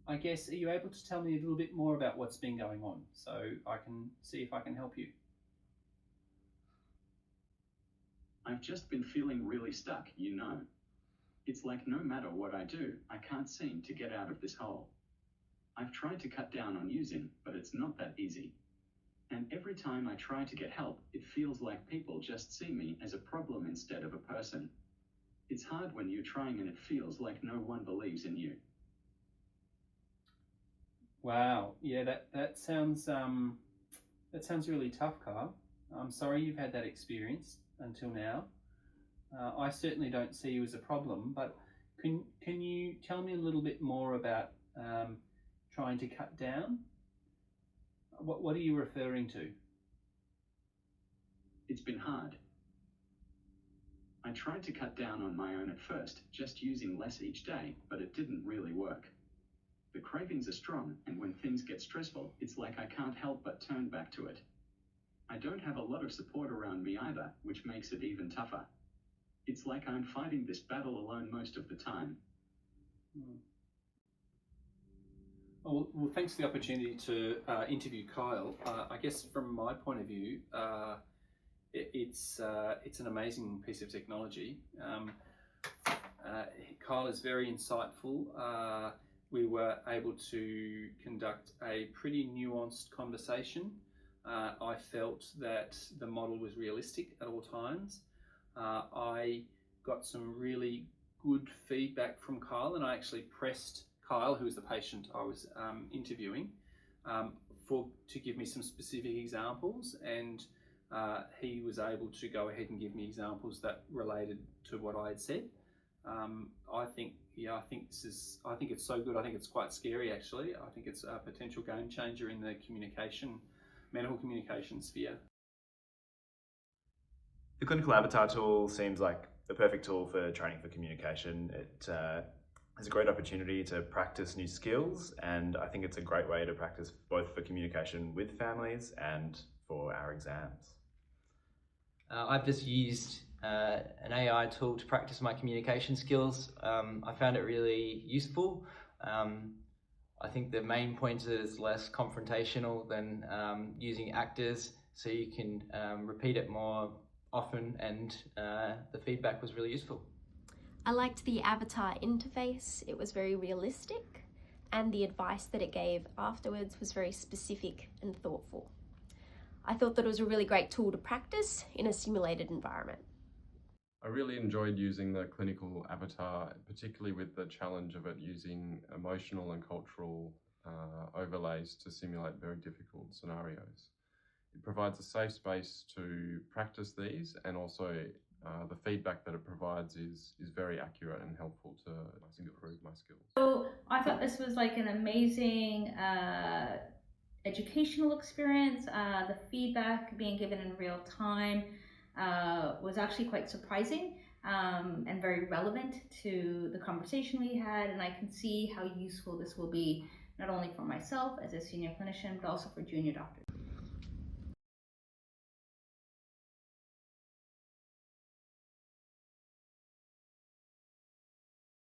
I guess, are you able to tell me a little bit more about what's been going on so I can see if I can help you? I've just been feeling really stuck, you know. It's like no matter what I do, I can't seem to get out of this hole. I've tried to cut down on using, but it's not that easy. And every time I try to get help, it feels like people just see me as a problem instead of a person. It's hard when you're trying and it feels like no one believes in you. Wow, yeah, that sounds really tough, Kyle. I'm sorry you've had that experience until now. I certainly don't see you as a problem, but can you tell me a little bit more about trying to cut down? What are you referring to? It's been hard. I tried to cut down on my own at first, just using less each day, but it didn't really work. The cravings are strong, and when things get stressful, it's like I can't help but turn back to it. I don't have a lot of support around me either, which makes it even tougher. It's like I'm fighting this battle alone most of the time. Well, thanks for the opportunity to interview Kyle. I guess from my point of view, it's an amazing piece of technology. Kyle is very insightful. We were able to conduct a pretty nuanced conversation. I felt that the model was realistic at all times. I got some really good feedback from Kyle, and I actually pressed Kyle, who was the patient I was interviewing, to give me some specific examples, and he was able to go ahead and give me examples that related to what I had said. I think it's so good. I think it's quite scary, actually. I think it's a potential game changer in the medical communication sphere. The ClinicalAvatar tool seems like the perfect tool for training for communication. It has a great opportunity to practice new skills, and I think it's a great way to practice both for communication with families and for our exams. I've just used an AI tool to practice my communication skills. I found it really useful. I think the main point is less confrontational than using actors, so you can repeat it more often, and the feedback was really useful. I liked the avatar interface. It was very realistic, and the advice that it gave afterwards was very specific and thoughtful. I thought that it was a really great tool to practice in a simulated environment. I really enjoyed using the ClinicalAvatar, particularly with the challenge of it using emotional and cultural overlays to simulate very difficult scenarios. It provides a safe space to practice these, and also the feedback that it provides is very accurate and helpful to improve my skills. So I thought this was like an amazing educational experience. The feedback being given in real time was actually quite surprising and very relevant to the conversation we had, and I can see how useful this will be not only for myself as a senior clinician, but also for junior doctors.